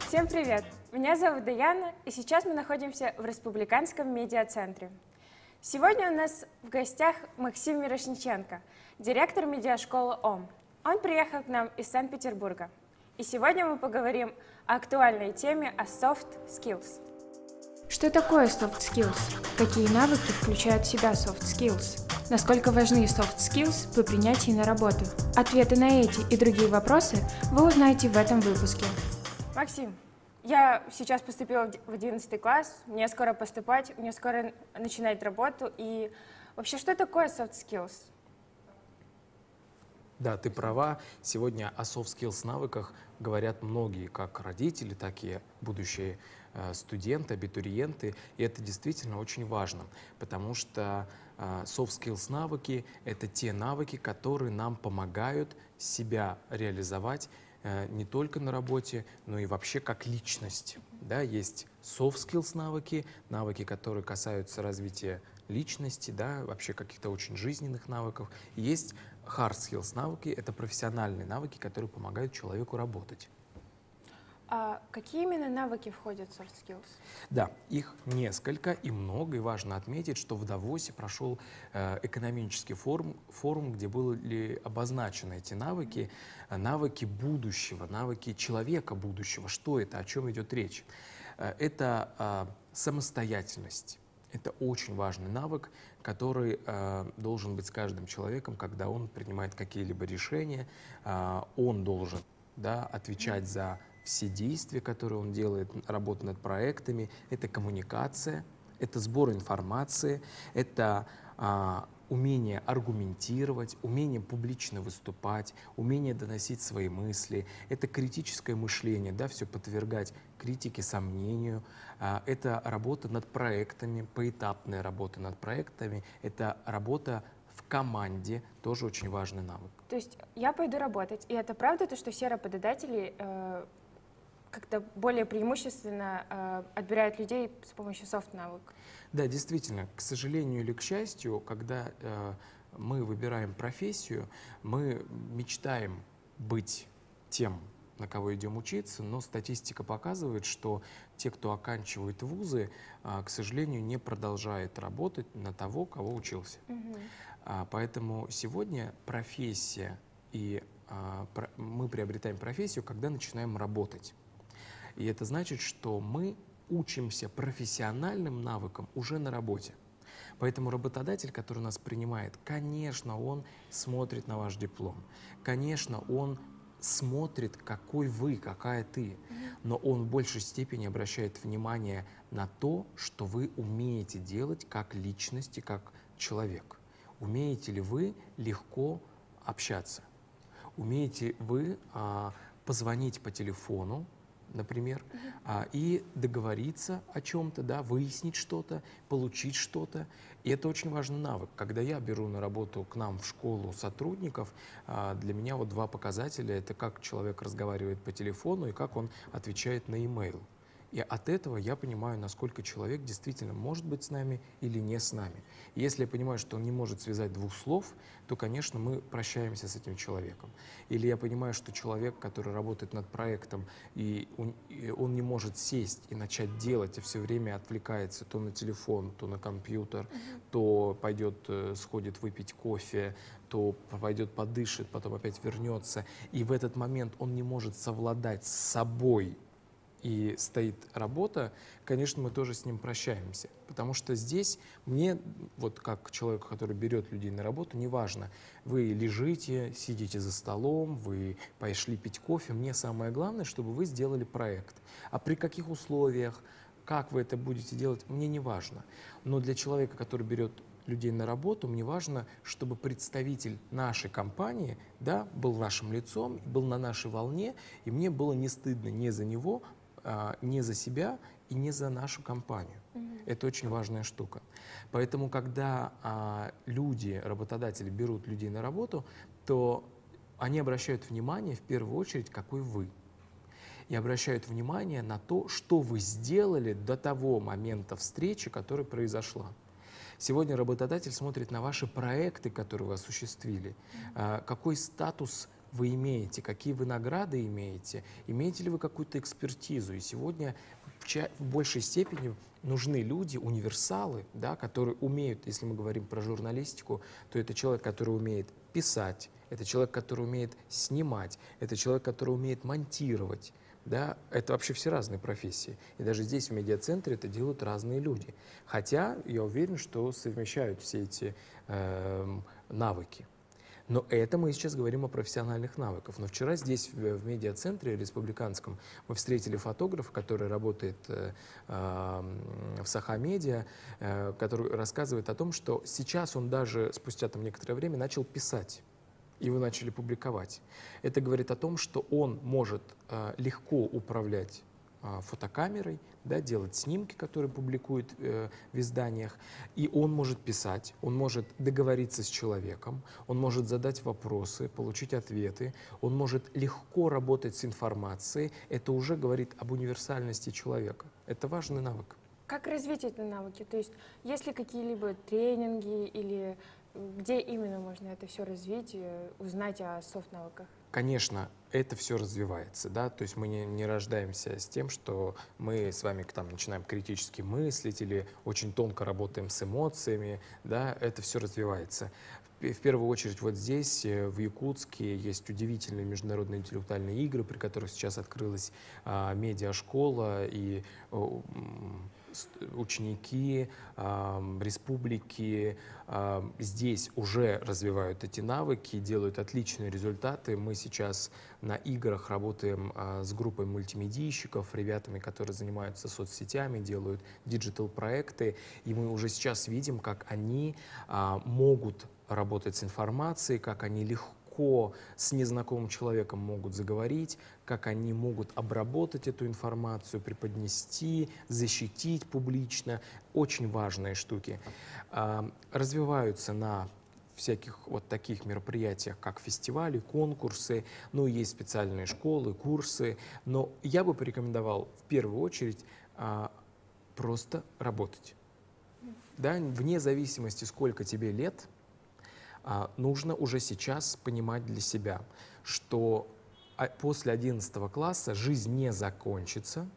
Всем привет! Меня зовут Даяна, и сейчас мы находимся в Республиканском медиацентре. Сегодня у нас в гостях Максим Мирошниченко, директор медиашколы ОМ. Он приехал к нам из Санкт-Петербурга. И сегодня мы поговорим о актуальной теме о soft skills. Что такое soft skills? Какие навыки включают в себя soft skills? Насколько важны soft skills при принятии на работу? Ответы на эти и другие вопросы вы узнаете в этом выпуске. Максим, я сейчас поступила в 11 класс, мне скоро поступать, мне скоро начинать работу. И вообще, что такое soft skills? Да, ты права. Сегодня о soft skills навыках говорят многие, как родители, так и будущие студенты, абитуриенты. И это действительно очень важно, потому что soft skills навыки — это те навыки, которые нам помогают себя реализовать не только на работе, но и вообще как личность. Да, есть soft skills навыки, навыки, которые касаются развития личности, да, вообще каких-то очень жизненных навыков. И есть hard skills навыки, это профессиональные навыки, которые помогают человеку работать. А какие именно навыки входят в soft skills? Да, их несколько и много, и важно отметить, что в Давосе прошел экономический форум, где были обозначены эти навыки, навыки будущего, навыки человека будущего. Что это, о чем идет речь? Это самостоятельность. Это очень важный навык, который должен быть с каждым человеком, когда он принимает какие-либо решения. Он должен, да, отвечать за все действия, которые он делает, работа над проектами. Это коммуникация, это сбор информации, это умение аргументировать, умение публично выступать, умение доносить свои мысли, это критическое мышление, да, все подвергать критике, сомнению, это работа над проектами, поэтапная работа над проектами, это работа в команде, тоже очень важный навык. То есть я пойду работать, и это правда, то, что все работодатели как-то более преимущественно отбирают людей с помощью софт-навыков? Да, действительно, к сожалению или к счастью, когда мы выбираем профессию, мы мечтаем быть тем, на кого идем учиться, но статистика показывает, что те, кто оканчивает вузы, к сожалению, не продолжает работать на того, кого учился. Поэтому сегодня профессия, и мы приобретаем профессию, когда начинаем работать. И это значит, что мы учимся профессиональным навыкам уже на работе. Поэтому работодатель, который нас принимает, конечно, он смотрит на ваш диплом, конечно, он смотрит, какой вы, какая ты, но он в большей степени обращает внимание на то, что вы умеете делать как личность и как человек. Умеете ли вы легко общаться? Умеете вы позвонить по телефону, например, и договориться о чем-то, да, выяснить что-то, получить что-то. И это очень важный навык. Когда я беру на работу к нам в школу сотрудников, для меня вот два показателя — это как человек разговаривает по телефону и как он отвечает на e-mail. И от этого я понимаю, насколько человек действительно может быть с нами или не с нами. И если я понимаю, что он не может связать двух слов, то, конечно, мы прощаемся с этим человеком. Или я понимаю, что человек, который работает над проектом, и он не может сесть и начать делать, и все время отвлекается то на телефон, то на компьютер, то пойдет, сходит выпить кофе, то пойдет подышит, потом опять вернется. И в этот момент он не может совладать с собой, и стоит работа, конечно, мы тоже с ним прощаемся. Потому что здесь мне, вот как человеку, который берет людей на работу, неважно, вы лежите, сидите за столом, вы пошли пить кофе, мне самое главное, чтобы вы сделали проект. А при каких условиях, как вы это будете делать, мне не важно. Но для человека, который берет людей на работу, мне важно, чтобы представитель нашей компании, да, был нашим лицом, был на нашей волне, и мне было не стыдно ни за него, не за себя и не за нашу компанию. Это очень важная штука. Поэтому, когда люди, работодатели берут людей на работу, то они обращают внимание в первую очередь, какой вы. И обращают внимание на то, что вы сделали до того момента встречи, которая произошла. Сегодня работодатель смотрит на ваши проекты, которые вы осуществили, какой статус вы имеете, какие вы награды имеете ли вы какую-то экспертизу. И сегодня в большей степени нужны люди, универсалы, да, которые умеют, если мы говорим про журналистику, то это человек, который умеет писать, это человек, который умеет снимать, это человек, который умеет монтировать. Да, это вообще все разные профессии. И даже здесь, в медиацентре, это делают разные люди. Хотя я уверен, что совмещают все эти навыки. Но это мы сейчас говорим о профессиональных навыках. Но вчера здесь, в медиацентре республиканском, мы встретили фотографа, который работает в Саха-медиа, который рассказывает о том, что сейчас он даже спустя там некоторое время начал писать. Его начали публиковать. Это говорит о том, что он может легко управлять фотокамерой, да, делать снимки, которые публикует в изданиях, и он может писать, он может договориться с человеком, он может задать вопросы, получить ответы, он может легко работать с информацией. Это уже говорит об универсальности человека. Это важный навык. Как развить эти навыки? То есть есть ли какие-либо тренинги или где именно можно это все развить и узнать о софт-навыках? Конечно, это все развивается, да, то есть мы не рождаемся с тем, что мы с вами там начинаем критически мыслить или очень тонко работаем с эмоциями, да, это все развивается. В первую очередь вот здесь, в Якутске, есть удивительные международные интеллектуальные игры, при которых сейчас открылась медиашкола, и ученики республики здесь уже развивают эти навыки, делают отличные результаты. Мы сейчас на играх работаем с группой мультимедийщиков, ребятами, которые занимаются соцсетями, делают диджитал-проекты, и мы уже сейчас видим, как они могут работать с информацией, как они легко с незнакомым человеком могут заговорить, как они могут обработать эту информацию, преподнести, защитить публично. Очень важные штуки. Развиваются на всяких вот таких мероприятиях, как фестивали, конкурсы, ну, есть специальные школы, курсы. Но я бы порекомендовал в первую очередь просто работать. Да, вне зависимости, сколько тебе лет, нужно уже сейчас понимать для себя, что после 11 класса жизнь не закончится,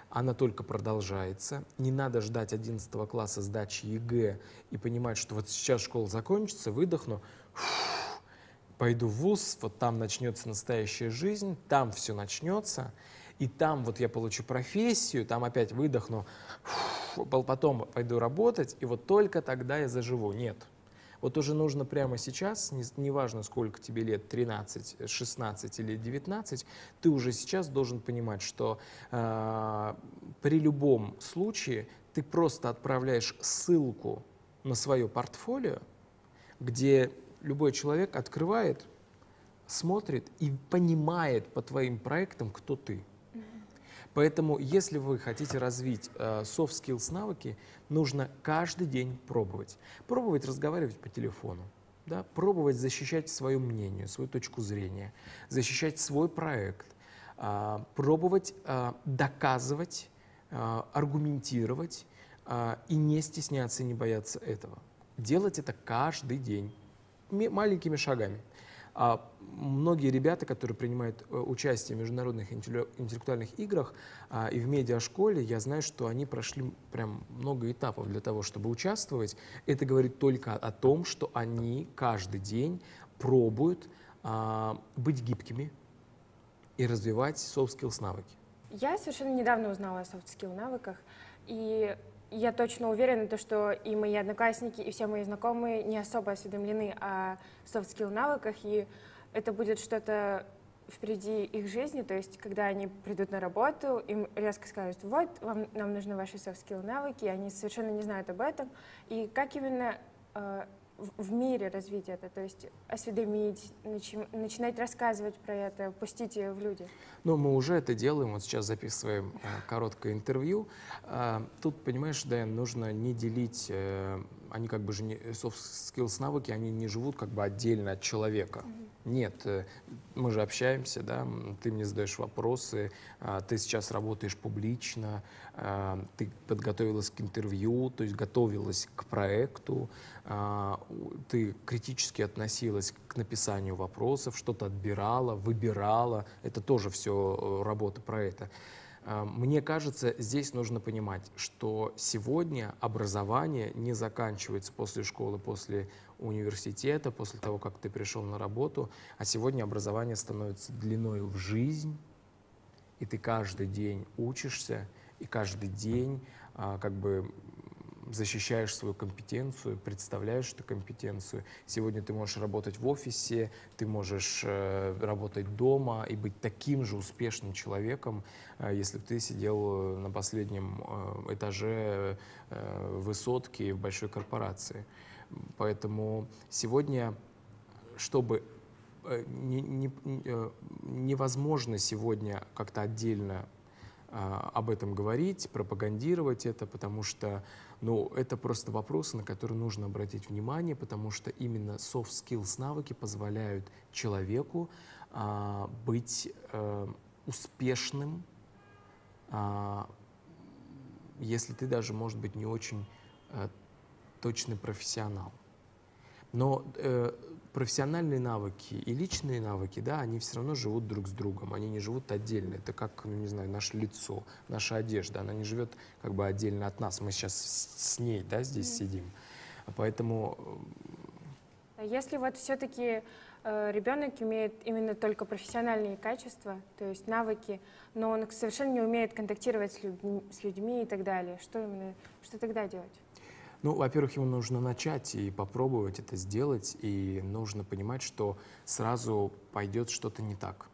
она только продолжается. Не надо ждать 11 класса сдачи ЕГЭ и понимать, что вот сейчас школа закончится, выдохну, пойду в вуз, вот там начнется настоящая жизнь, там все начнется, и там вот я получу профессию, там опять выдохну, потом пойду работать, и вот только тогда я заживу. Нет. Вот уже нужно прямо сейчас, неважно, сколько тебе лет, 13, 16 или 19, ты уже сейчас должен понимать, что при любом случае ты просто отправляешь ссылку на свое портфолио, где любой человек открывает, смотрит и понимает по твоим проектам, кто ты. Поэтому, если вы хотите развить soft skills навыки, нужно каждый день пробовать. Пробовать разговаривать по телефону, да? Пробовать защищать свое мнение, свою точку зрения, защищать свой проект, пробовать доказывать, аргументировать и не стесняться, не бояться этого. Делать это каждый день, маленькими шагами. Многие ребята, которые принимают участие в международных интеллектуальных играх и в медиашколе, я знаю, что они прошли прям много этапов для того, чтобы участвовать. Это говорит только о том, что они каждый день пробуют быть гибкими и развивать soft skills навыки. Я совершенно недавно узнала о soft skill навыках, и я точно уверена, что и мои одноклассники, и все мои знакомые не особо осведомлены о soft skill навыках, и это будет что-то впереди их жизни, то есть когда они придут на работу, им резко скажут: вот, нам нужны ваши soft skill навыки, и они совершенно не знают об этом. И как именно в мире развить это, то есть осведомить, начинать рассказывать про это, пустить в люди? Ну, мы уже это делаем, вот сейчас записываем короткое интервью. Тут, понимаешь, Дэн, нужно не делить они как бы же не, soft skills навыки, они не живут как бы отдельно от человека. Нет, мы же общаемся, да, ты мне задаешь вопросы, ты сейчас работаешь публично, ты подготовилась к интервью, то есть готовилась к проекту, ты критически относилась к написанию вопросов, что-то отбирала, выбирала, это тоже все работа про это. Мне кажется, здесь нужно понимать, что сегодня образование не заканчивается после школы, после университета, после того, как ты пришел на работу, а сегодня образование становится длиною в жизнь, и ты каждый день учишься, и каждый день как бы защищаешь свою компетенцию, представляешь эту компетенцию. Сегодня ты можешь работать в офисе, ты можешь работать дома и быть таким же успешным человеком, если бы ты сидел на последнем этаже высотки в большой корпорации. Поэтому сегодня, чтобы невозможно сегодня как-то отдельно об этом говорить, пропагандировать это, потому что это просто вопросы, на которые нужно обратить внимание, потому что именно soft skills навыки позволяют человеку быть успешным, если ты даже, может быть, не очень точный профессионал. Но профессиональные навыки и личные навыки, да, они все равно живут друг с другом, они не живут отдельно. Это как, не знаю, наше лицо, наша одежда, она не живет как бы отдельно от нас. Мы сейчас с ней, да, здесь сидим. Поэтому... Если вот все-таки ребенок имеет именно только профессиональные качества, то есть навыки, но он совершенно не умеет контактировать с людьми и так далее, что тогда делать? Во-первых, ему нужно начать и попробовать это сделать, и нужно понимать, что сразу пойдет что-то не так.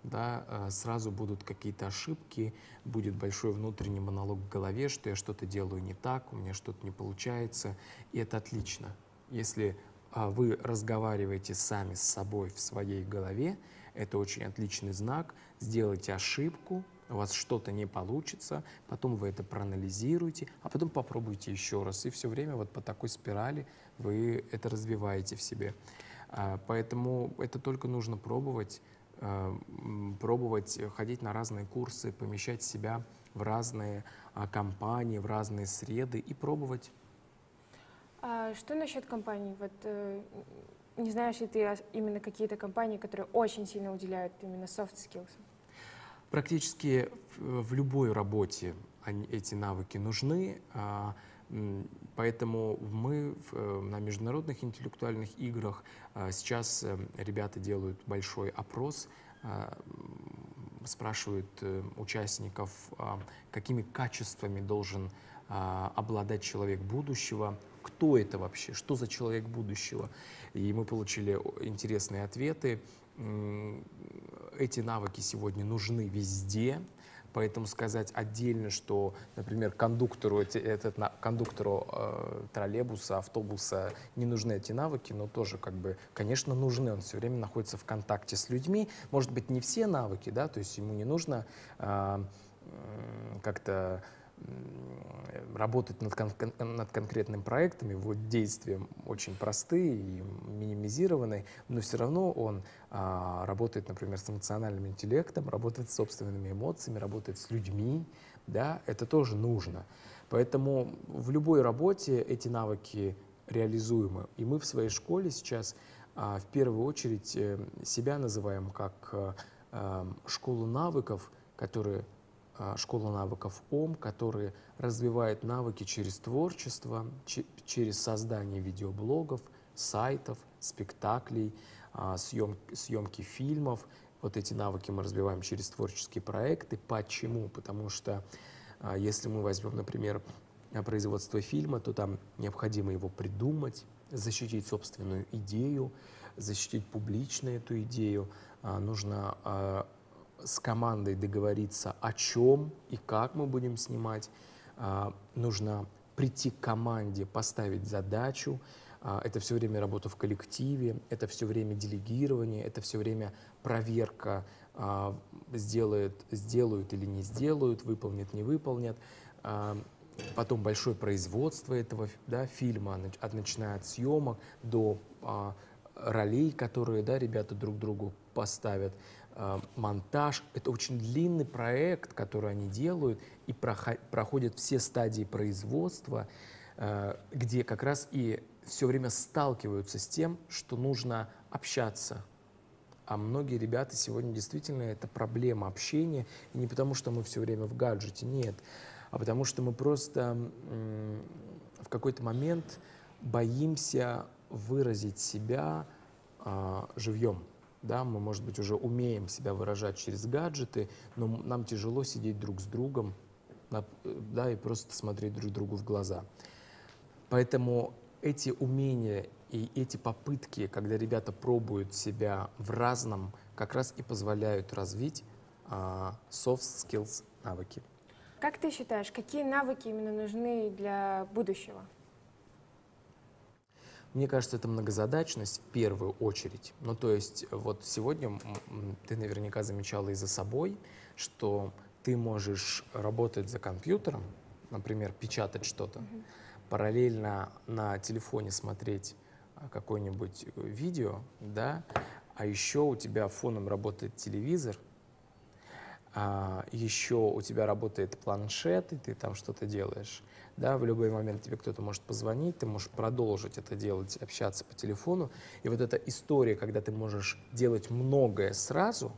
Да? Сразу будут какие-то ошибки, будет большой внутренний монолог в голове, что я что-то делаю не так, у меня что-то не получается, и это отлично. Если вы разговариваете сами с собой в своей голове, это очень отличный знак. Сделайте ошибку, у вас что-то не получится, потом вы это проанализируете, а потом попробуйте еще раз. И все время вот по такой спирали вы это развиваете в себе. Поэтому это только нужно пробовать, ходить на разные курсы, помещать себя в разные компании, в разные среды и пробовать. А что насчет компаний? Вот, не знаешь ли ты именно какие-то компании, которые очень сильно уделяют именно soft skills? Практически в любой работе эти навыки нужны, поэтому мы на международных интеллектуальных играх сейчас ребята делают большой опрос, спрашивают участников, какими качествами должен обладать человек будущего, кто это вообще, что за человек будущего. И мы получили интересные ответы. Эти навыки сегодня нужны везде, поэтому сказать отдельно, что, например, кондуктору троллейбуса, автобуса не нужны эти навыки, но тоже, как бы, конечно, нужны. Он все время находится в контакте с людьми. Может быть, не все навыки, да, то есть ему не нужно как-то работать над конкретным проектом, его действия очень простые и минимизированы, но все равно он работает, например, с эмоциональным интеллектом, работает с собственными эмоциями, работает с людьми, да, это тоже нужно. Поэтому в любой работе эти навыки реализуемы. И мы в своей школе сейчас в первую очередь себя называем как школу навыков, школа навыков ОМ, которые развивают навыки через творчество, через создание видеоблогов, сайтов, спектаклей, съемки фильмов. Вот эти навыки мы развиваем через творческие проекты. Почему? Потому что если мы возьмем, например, производство фильма, то там необходимо его придумать, защитить собственную идею, защитить публично эту идею. Нужно с командой договориться, о чем и как мы будем снимать. Нужно прийти к команде, поставить задачу. Это все время работа в коллективе, это все время делегирование, это все время проверка, сделают или не сделают, выполнят, не выполнят. потом большое производство этого, да, фильма, начиная от съемок до ролей, которые, да, ребята друг другу поставят, монтаж. Это очень длинный проект, который они делают, и проходят все стадии производства, где как раз и все время сталкиваются с тем, что нужно общаться. А многие ребята сегодня действительно это проблема общения, и не потому, что мы все время в гаджете, нет, а потому что мы просто в какой-то момент боимся выразить себя живьем. Да? Мы, может быть, уже умеем себя выражать через гаджеты, но нам тяжело сидеть друг с другом, да, и просто смотреть друг другу в глаза. Поэтому эти умения и эти попытки, когда ребята пробуют себя в разном, как раз и позволяют развить soft skills навыки. Как ты считаешь, какие навыки именно нужны для будущего? Мне кажется, это многозадачность в первую очередь. Ну, то есть вот сегодня ты наверняка замечала и за собой, что ты можешь работать за компьютером, например, печатать что-то, параллельно на телефоне смотреть какое-нибудь видео, да, а еще у тебя фоном работает телевизор, еще у тебя работает планшет, и ты там что-то делаешь. Да, в любой момент тебе кто-то может позвонить, ты можешь продолжить это делать, общаться по телефону. И вот эта история, когда ты можешь делать многое сразу,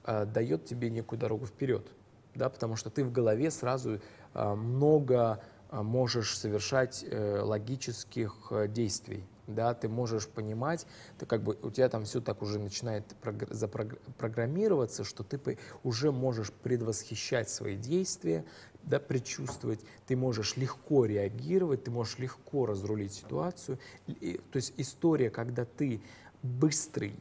дает тебе некую дорогу вперед. Да, потому что ты в голове сразу много можешь совершать логических действий. Да, ты можешь понимать, ты как бы, у тебя там все так уже начинает запрограммироваться, что ты уже можешь предвосхищать свои действия, да, предчувствовать, ты можешь легко реагировать, ты можешь легко разрулить ситуацию. То есть история, когда ты быстрый,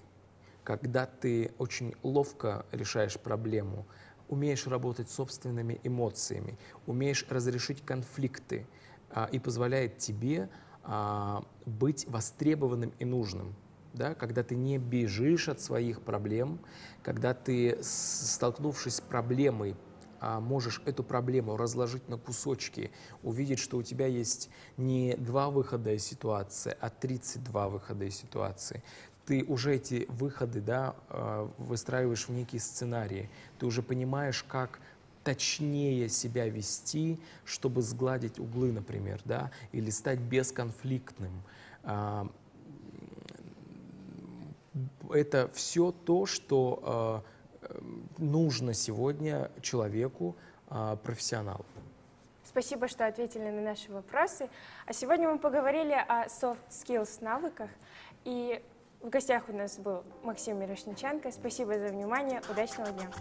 когда ты очень ловко решаешь проблему, умеешь работать с собственными эмоциями, умеешь разрешить конфликты и позволяет тебе быть востребованным и нужным, да? Когда ты не бежишь от своих проблем, когда ты, столкнувшись с проблемой, можешь эту проблему разложить на кусочки, увидеть, что у тебя есть не 2 выхода из ситуации, а 32 выхода из ситуации. Ты уже эти выходы, да, выстраиваешь в некие сценарии, ты уже понимаешь, как точнее себя вести, чтобы сгладить углы, например, да, или стать бесконфликтным. Это все то, что нужно сегодня человеку, профессионалу. Спасибо, что ответили на наши вопросы. А сегодня мы поговорили о soft skills навыках. И в гостях у нас был Максим Мирошниченко. Спасибо за внимание. Удачного дня.